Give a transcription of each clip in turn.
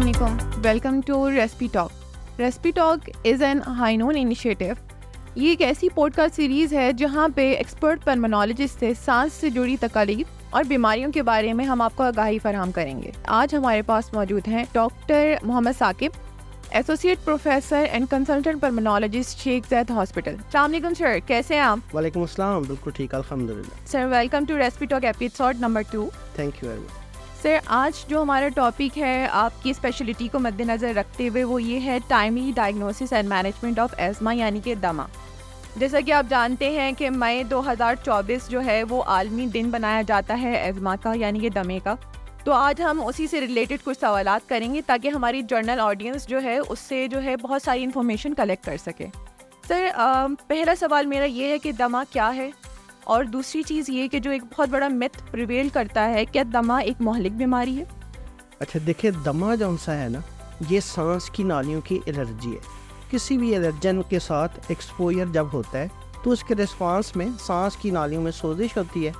Assalamualaikum. Welcome to Recipe Talk. Recipe Talk is an high known initiative. ये एक ऐसी podcast series है जहाँ पे एक्सपर्ट पल्मोनोलॉजिस्ट से सांस से जुड़ी तकलीफ और बीमारियों के बारे में हम आपको आगाही फराहम करेंगे। आज हमारे पास मौजूद हैं doctor Mohammad Saqib, associate professor and consultant pulmonologist Sheikh Zayed hospital. अस्सलाम वालेकुम सर, कैसे हैं आप? वालेकुम अस्सलाम, बिल्कुल ठीक, अल्हम्दुलिल्लाह। Sir welcome to recipe talk episode number 2। Thank you very much. Sir आज जो हमारा टॉपिक है आपकी स्पेशलिटी को मद्देनज़र रखते हुए वो ये है timely diagnosis and management of asthma यानी कि दमा। जैसा कि आप जानते हैं कि मई 2024 जो है वो आलमी दिन बनाया जाता है एज़मा का यानी कि दमे का। तो आज हम उसी से रिलेटेड कुछ सवालात करेंगे ताकि हमारी जर्नल ऑडियंस जो है उससे जो है बहुत सारी इन्फॉर्मेशन कलेक्ट कर सके। सर पहला सवाल मेरा ये है कि दमा क्या है, और दूसरी चीज़ ये कि जो एक बहुत बड़ा मिथ प्रिवेल करता है, क्या दमा एक मोहलिक बीमारी है? अच्छा देखिए, दमा जो सा है ना, ये सांस की नालियों की एलर्जी है। किसी भी एलर्जन के साथ एक्सपोजर जब होता है तो उसके रिस्पांस में सांस की नालियों में सोजिश होती है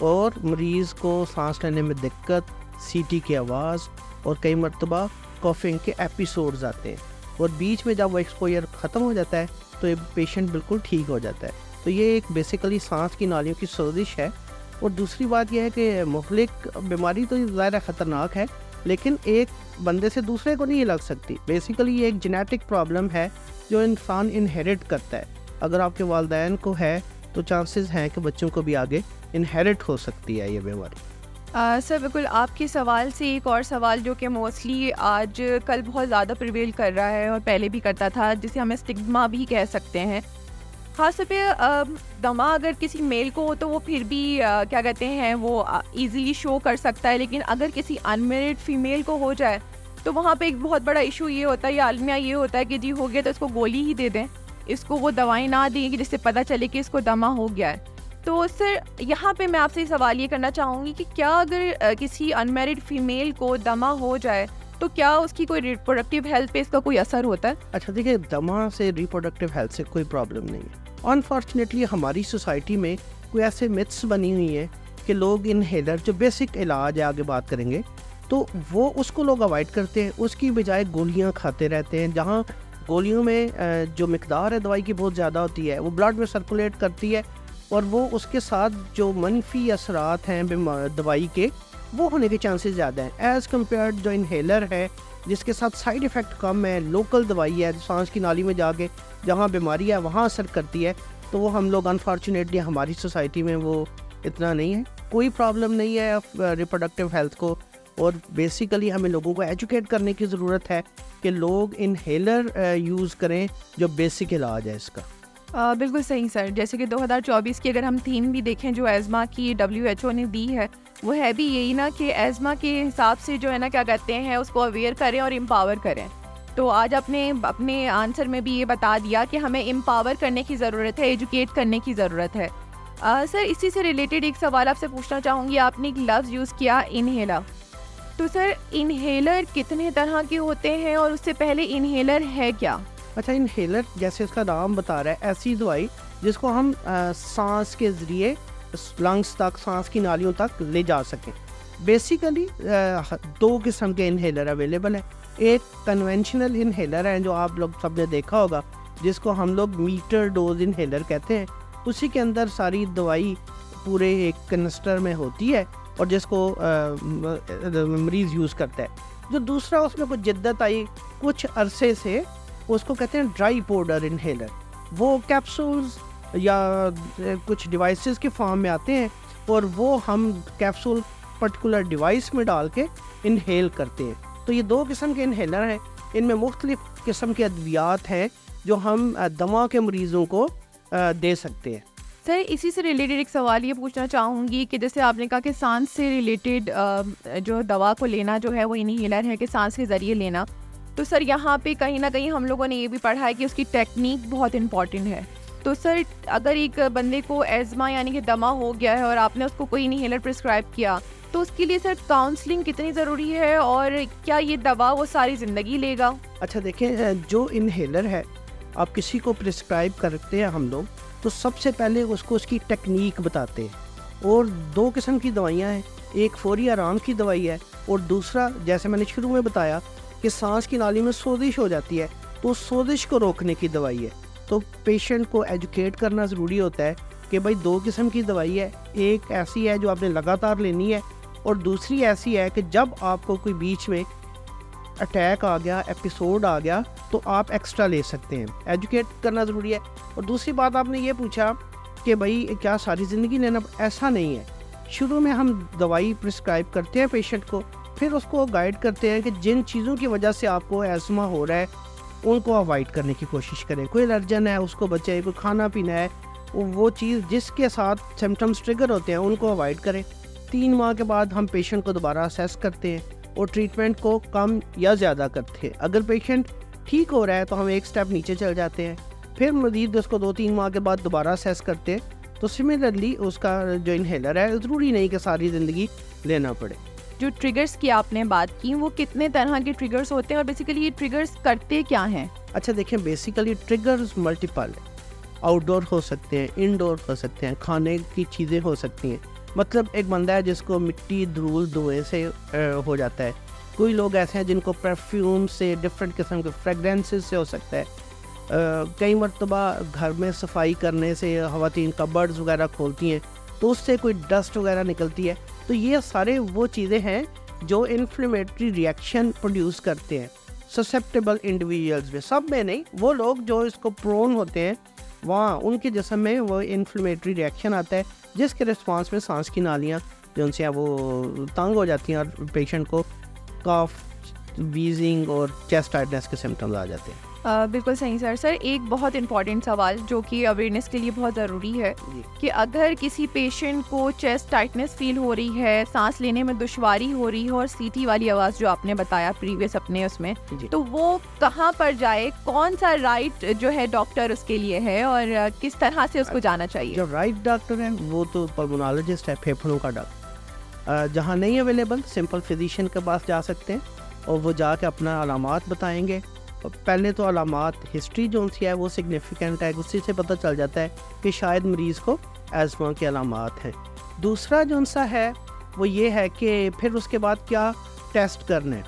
और मरीज़ को सांस लेने में दिक्कत, सीटी की आवाज़ और कई मरतबा कॉफिंग के एपिसोड्स आते हैं, और बीच में जब वो एक्सपोजर ख़त्म हो जाता है तो ये पेशेंट बिल्कुल ठीक हो जाता है। तो ये एक बेसिकली सांस की नालियों की सोजिश है। और दूसरी बात यह है कि मुख्तलिफ बीमारी तो ज़्यादा ख़तरनाक है, लेकिन एक बंदे से दूसरे को नहीं लग सकती। बेसिकली ये एक जेनेटिक प्रॉब्लम है जो इंसान इनहेरिट करता है। अगर आपके वालिदैन को है तो चांसेस हैं कि बच्चों को भी आगे इनहेरिट हो सकती है ये बीमारी। सर बिल्कुल आपके सवाल से एक और सवाल जो कि मोस्टली आज कल बहुत ज़्यादा प्रिवेल कर रहा है और पहले भी करता था, जिसे हमें स्टिग्मा भी कह सकते हैं। ख़ास तौर पे दमा अगर किसी मेल को हो तो वो फिर भी क्या कहते हैं वो इजीली शो कर सकता है, लेकिन अगर किसी अनमेरिड फीमेल को हो जाए तो वहाँ पे एक बहुत बड़ा इशू ये होता है या आलमिया ये होता है कि जी हो गया तो इसको गोली ही दे दें, इसको वो दवाएं ना दें कि जिससे पता चले कि इसको दमा हो गया है। तो सर यहाँ पे मैं आपसे सवाल ये करना चाहूँगी कि क्या अगर किसी अनमेरिड फीमेल को दमा हो जाए तो क्या उसकी कोई रिप्रोडक्टिव हेल्थ पे इसका कोई असर होता है? अच्छा देखिए, दमा से रिप्रोडक्टिव हेल्थ से कोई प्रॉब्लम नहीं है। अनफॉर्चुनेटली हमारी सोसाइटी में कोई ऐसे मिथ्स बनी हुई हैं कि लोग इनहेलर जो बेसिक इलाज है, आगे बात करेंगे, तो वो उसको लोग अवॉइड करते हैं, उसकी बजाय गोलियां खाते रहते हैं। जहां गोलियों में जो मिकदार है दवाई की बहुत ज़्यादा होती है, वो ब्लड में सर्कुलेट करती है, और वो उसके साथ जो मनफी असरात हैं दवाई के वो होने के चांसेस ज़्यादा हैं एज़ कम्पेयर जो इनहेलर है जिसके साथ साइड इफ़ेक्ट कम है, लोकल दवाई है, सांस की नाली में जाके जहाँ बीमारी है वहाँ असर करती है। तो वो हम लोग अनफॉर्चुनेटली हमारी सोसाइटी में वो इतना नहीं है। कोई प्रॉब्लम नहीं है रिप्रोडक्टिव हेल्थ को, और बेसिकली हमें लोगों को एजुकेट करने की ज़रूरत है कि लोग इनहेलर यूज़ करें जो बेसिक इलाज है इसका। बिल्कुल सही सर। जैसे कि 2024 की अगर हम थीम भी देखें जो एज़मा की WHO ने दी है, वो है भी यही ना कि एज़मा के हिसाब से जो है ना क्या कहते हैं उसको अवेयर करें और एम्पावर करें। तो आज आपने अपने आंसर में भी ये बता दिया कि हमें एम्पावर करने की ज़रूरत है, एजुकेट करने की ज़रूरत है। सर इसी से रिलेटेड एक सवाल आपसे पूछना चाहूँगी। आपने एक लफ्ज़ यूज़ किया इनहेलर, तो सर इनहेलर कितने तरह के होते हैं और उससे पहले इनहेलर है क्या? अच्छा, इनहेलर जैसे इसका नाम बता रहा है, ऐसी दवाई जिसको हम सांस के ज़रिए लंग्स तक, सांस की नालियों तक ले जा सकें। बेसिकली 2 किस्म के इनहेलर अवेलेबल है। एक कन्वेंशनल इनहेलर है जो आप लोग सब ने देखा होगा, जिसको हम लोग मीटर डोज इनहेलर कहते हैं। उसी के अंदर सारी दवाई पूरे एक कनिस्टर में होती है और जिसको मरीज़ यूज़ करता है। जो दूसरा उसमें कुछ जिद्दत आई कुछ अरसे से, उसको कहते हैं ड्राई पाउडर इनहेलर। वो कैप्सूल्स या कुछ डिवाइसेस के फॉर्म में आते हैं और वो हम कैप्सूल पर्टिकुलर डिवाइस में डाल के इनहेल करते हैं। तो ये 2 किस्म के इनहेलर हैं। इनमें मुख्तलिफ किस्म के अद्वियात हैं जो हम दमा के मरीज़ों को दे सकते हैं। सर इसी से रिलेटेड एक सवाल ये पूछना चाहूँगी कि जैसे आपने कहा कि सांस से रिलेटेड जो दवा को लेना जो है वो इनहेलर है कि सांस के ज़रिए लेना, तो सर यहाँ पे कहीं ना कहीं हम लोगों ने ये भी पढ़ा है कि उसकी टेक्निक बहुत इंपॉर्टेंट है। तो सर अगर एक बंदे को एज़मा यानी कि दमा हो गया है और आपने उसको कोई इनहेलर प्रिस्क्राइब किया, तो उसके लिए सर काउंसलिंग कितनी ज़रूरी है और क्या ये दवा वो सारी ज़िंदगी लेगा? अच्छा देखें, जो इनहेलर है आप किसी को प्रिस्क्राइब करते हैं हम लोग, तो सबसे पहले उसको उसकी टेक्निक बताते हैं। और 2 किस्म की दवाइयाँ हैं, एक फौरी आराम की दवाई है और दूसरा जैसे मैंने शुरू में बताया कि सांस की नाली में सोजिश हो जाती है, तो उस सोजिश को रोकने की दवाई है। तो पेशेंट को एजुकेट करना ज़रूरी होता है कि भाई 2 किस्म की दवाई है, एक ऐसी है जो आपने लगातार लेनी है और दूसरी ऐसी है कि जब आपको कोई बीच में अटैक आ गया, एपिसोड आ गया, तो आप एक्स्ट्रा ले सकते हैं। एजुकेट करना ज़रूरी है। और दूसरी बात आपने ये पूछा कि भाई क्या सारी ज़िंदगी लेना, ऐसा नहीं है। शुरू में हम दवाई प्रिस्क्राइब करते हैं पेशेंट को, फिर उसको गाइड करते हैं कि जिन चीज़ों की वजह से आपको एज़मा हो रहा है उनको अवॉइड करने की कोशिश करें। कोई एलर्जन है उसको बचाए, कोई खाना पीना है, वो चीज़ जिसके साथ सिम्टम्स ट्रिगर होते हैं उनको अवॉइड करें। 3 माह के बाद हम पेशेंट को दोबारा असेस करते हैं और ट्रीटमेंट को कम या ज़्यादा करते हैं। अगर पेशेंट ठीक हो रहा है तो हम एक स्टेप नीचे चल जाते हैं, फिर मज़ीद उसको 2-3 माह के बाद दोबारा असेस करते हैं। तो सिमिलरली उसका जो इन्हेलर है, ज़रूरी नहीं कि सारी ज़िंदगी लेना पड़े। जो ट्रिगर्स की आपने बात की, वो कितने तरह के ट्रिगर्स होते हैं और बेसिकली ये ट्रिगर्स करते क्या हैं? अच्छा देखें, बेसिकली ट्रिगर्स मल्टीपल है। आउटडोर हो सकते हैं, इनडोर हो सकते हैं, खाने की चीज़ें हो सकती हैं। मतलब एक बंदा है जिसको मिट्टी, धूल, धुएँ से हो जाता है। कोई लोग ऐसे हैं जिनको परफ्यूम से, डिफरेंट किस्म के फ्रेगरेंसेस से हो सकता है। कई मरतबा घर में सफाई करने से ख़वातीन कबर्ड्स वगैरह खोलती हैं तो उससे कोई डस्ट वगैरह निकलती है। तो ये सारे वो चीज़ें हैं जो इन्फ्लेमेटरी रिएक्शन प्रोड्यूस करते हैं ससेप्टेबल इंडिविजुअल्स में। सब में नहीं, वो लोग जो इसको प्रोन होते हैं वहाँ उनके जिस्म में वो इन्फ्लेमेटरी रिएक्शन आता है, जिसके रिस्पांस में सांस की नालियाँ जो उनसे वो तंग हो जाती हैं और पेशेंट को कफ, वीजिंग और चेस्ट टाइटनेस के सिम्टम्स आ जाते हैं। बिल्कुल सही सर। एक बहुत इंपॉर्टेंट सवाल जो कि अवेयरनेस के लिए बहुत ज़रूरी है कि अगर किसी पेशेंट को चेस्ट टाइटनेस फील हो रही है, सांस लेने में दुश्वारी हो रही है और सीटी वाली आवाज़ जो आपने बताया प्रीवियस अपने उसमें, तो वो कहाँ पर जाए, कौन सा राइट जो है डॉक्टर उसके लिए है और किस तरह से उसको जाना चाहिए? जो राइट डॉक्टर है वो तो पल्मोनोलॉजिस्ट है, फेफड़ों का डॉक्टर। जहाँ नहीं अवेलेबल, सिंपल फिजिशियन के पास जा सकते हैं और वो जाके अपना अलामात बताएंगे। पहले तो अलामात, हिस्ट्री जो उनकी है वो सिग्निफिकेंट है, उसी से पता चल जाता है कि शायद मरीज़ को एज़मा के अलामात हैं। दूसरा जो उनसा है वो ये है कि फिर उसके बाद क्या टेस्ट करने,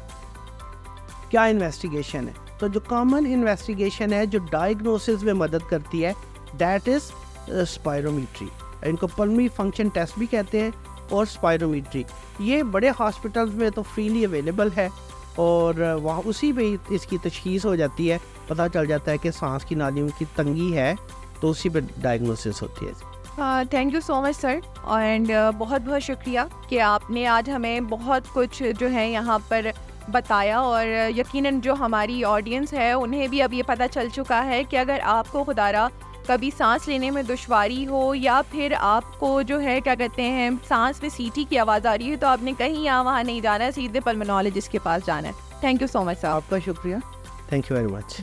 क्या इन्वेस्टिगेशन है। तो जो कॉमन इन्वेस्टिगेशन है जो डायग्नोसिस में मदद करती है, दैट इज़ स्पायरोमीट्री। इनको पल्मोनरी फंक्शन टेस्ट भी कहते हैं और स्पायरोमीट्री। ये बड़े हॉस्पिटल्स में तो फ्रीली अवेलेबल है और वहाँ उसी पे इसकी तशख़ीस हो जाती है, पता चल जाता है कि सांस की नालियों की तंगी है, तो उसी पे डायग्नोसिस होती है। Thank you so much sir, and बहुत बहुत शुक्रिया कि आपने आज हमें बहुत कुछ जो है यहाँ पर बताया और यकीनन जो हमारी ऑडियंस है उन्हें भी अब ये पता चल चुका है कि अगर आपको खुदारा कभी सांस लेने में दुश्वारी हो या फिर आपको जो है क्या कहते हैं सांस में सीटी की आवाज़ आ रही है, तो आपने कहीं यहाँ वहाँ नहीं जाना है, सीधे पल्मोनोलॉजिस्ट के पास जाना है। Thank you so much sir. आपका शुक्रिया, थैंक यू वेरी मच।